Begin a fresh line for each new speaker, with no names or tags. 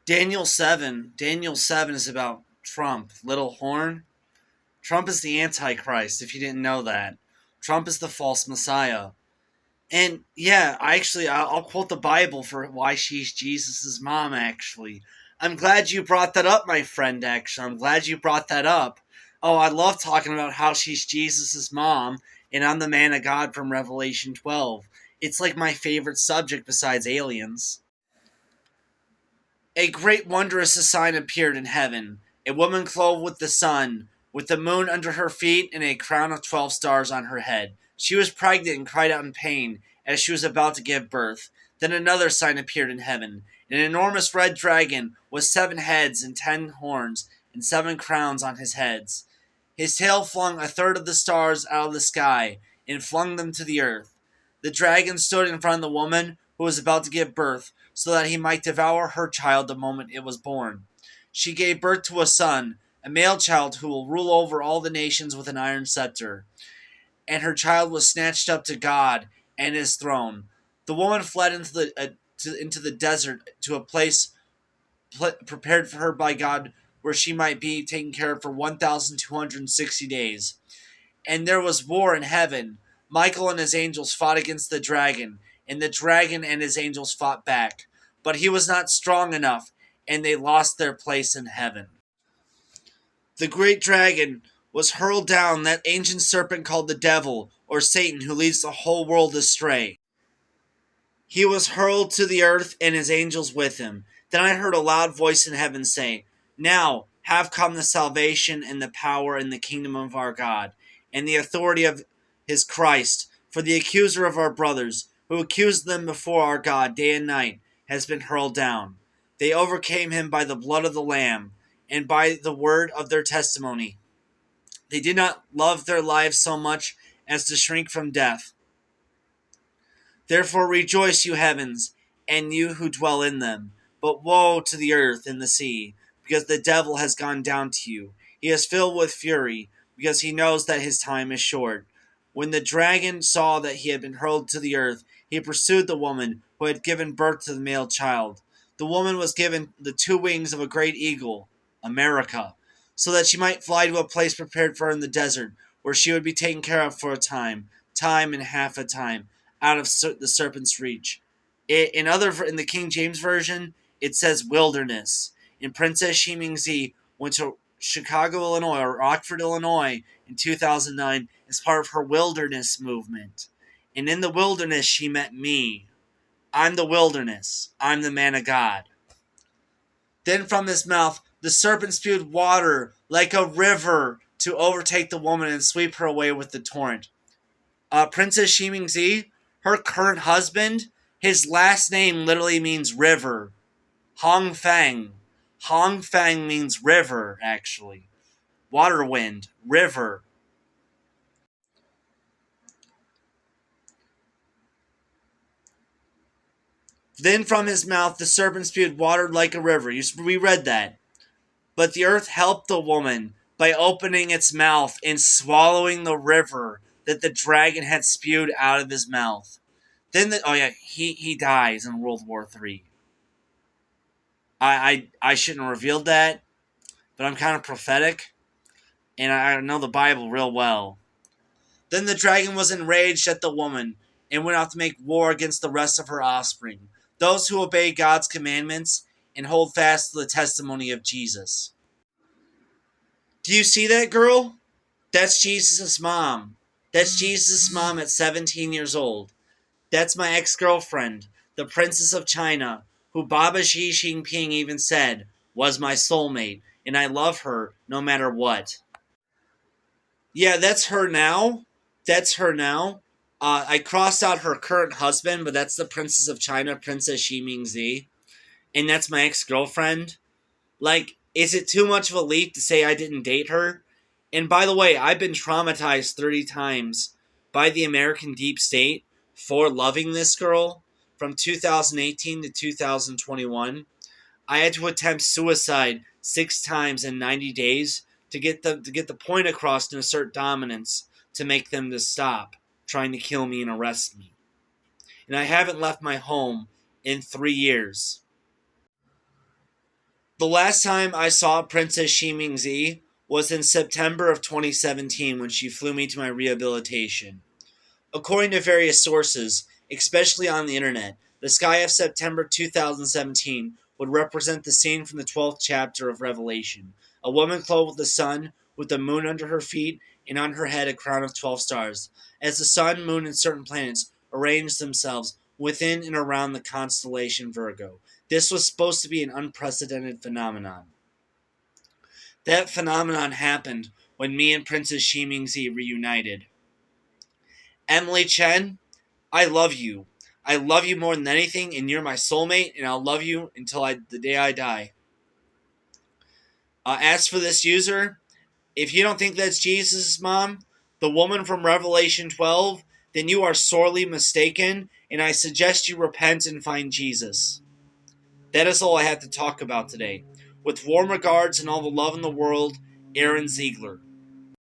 Daniel 7. Daniel 7 is about Trump, little horn. Trump is the Antichrist, if you didn't know that. Trump is the false Messiah. And yeah, I'll quote the Bible for why she's Jesus' mom, actually. I'm glad you brought that up, my friend, actually. I'm glad you brought that up. Oh, I love talking about how she's Jesus' mom, and I'm the man of God from Revelation 12. It's like my favorite subject besides aliens. A great wondrous sign appeared in heaven, a woman clothed with the sun, with the moon under her feet, and a crown of 12 stars on her head. She was pregnant and cried out in pain as she was about to give birth. Then another sign appeared in heaven, an enormous red dragon with 7 heads and 10 horns and 7 crowns on his heads. His tail flung a third of the stars out of the sky and flung them to the earth. The dragon stood in front of the woman who was about to give birth, so that he might devour her child the moment it was born. She gave birth to a son, a male child who will rule over all the nations with an iron scepter. And her child was snatched up to God and his throne. The woman fled into the desert to a place prepared for her by God, where she might be taken care of for 1,260 days. And there was war in heaven. Michael and his angels fought against the dragon, and the dragon and his angels fought back. But he was not strong enough, and they lost their place in heaven. The great dragon was hurled down, that ancient serpent called the devil, or Satan, who leads the whole world astray. He was hurled to the earth, and his angels with him. Then I heard a loud voice in heaven say, "Now have come the salvation and the power and the kingdom of our God, and the authority of his Christ. For the accuser of our brothers, who accused them before our God day and night, has been hurled down. They overcame him by the blood of the Lamb, and by the word of their testimony. They did not love their lives so much as to shrink from death. Therefore rejoice, you heavens, and you who dwell in them. But woe to the earth and the sea, because the devil has gone down to you. He is filled with fury, because he knows that his time is short." When the dragon saw that he had been hurled to the earth, he pursued the woman who had given birth to the male child. The woman was given the 2 wings of a great eagle, America, so that she might fly to a place prepared for her in the desert, where she would be taken care of for a time, time and half a time, out of the serpent's reach. In the King James version, it says wilderness. And Princess Ximingzi went to Chicago, Illinois, or Rockford, Illinois, in 2009 as part of her wilderness movement. And in the wilderness, she met me. I'm the wilderness. I'm the man of God. Then from his mouth, the serpent spewed water like a river to overtake the woman and sweep her away with the torrent. Princess Ximingzi, her current husband, his last name literally means river. Hong Feng. Hong Feng means river, actually. Water wind, river. Then from his mouth the serpent spewed water like a river. We read that. But the earth helped the woman by opening its mouth and swallowing the river that the dragon had spewed out of his mouth. Then he dies in World War III. I shouldn't have revealed that, but I'm kind of prophetic, and I know the Bible real well. Then the dragon was enraged at the woman and went out to make war against the rest of her offspring, those who obey God's commandments and hold fast to the testimony of Jesus. Do you see that, girl? That's Jesus' mom. That's Jesus' mom at 17 years old. That's my ex-girlfriend, the Princess of China, who Baba Xi Jinping even said was my soulmate, and I love her no matter what. Yeah, that's her now. That's her now. I crossed out her current husband, but that's the Princess of China, Princess Xi Mingzi. And that's my ex-girlfriend. Like, is it too much of a leap to say I didn't date her? And by the way, I've been traumatized 30 times by the American deep state for loving this girl from 2018 to 2021. I had to attempt suicide 6 times in 90 days to get the point across and assert dominance to make them to stop trying to kill me and arrest me. And I haven't left my home in 3 years. The last time I saw Princess Ximingzi was in September of 2017 when she flew me to my rehabilitation. According to various sources, especially on the internet, the sky of September 2017 would represent the scene from the 12th chapter of Revelation. A woman clothed with the sun, with the moon under her feet, and on her head a crown of 12 stars. As the sun, moon, and certain planets arranged themselves within and around the constellation Virgo. This was supposed to be an unprecedented phenomenon. That phenomenon happened when me and Princess Ximingzi reunited. Emily Chen, I love you. I love you more than anything, and you're my soulmate, and I'll love you until the day I die. As for this user, if you don't think that's Jesus' mom, the woman from Revelation 12, then you are sorely mistaken, and I suggest you repent and find Jesus. That is all I have to talk about today. With warm regards and all the love in the world, Aaron Ziegler.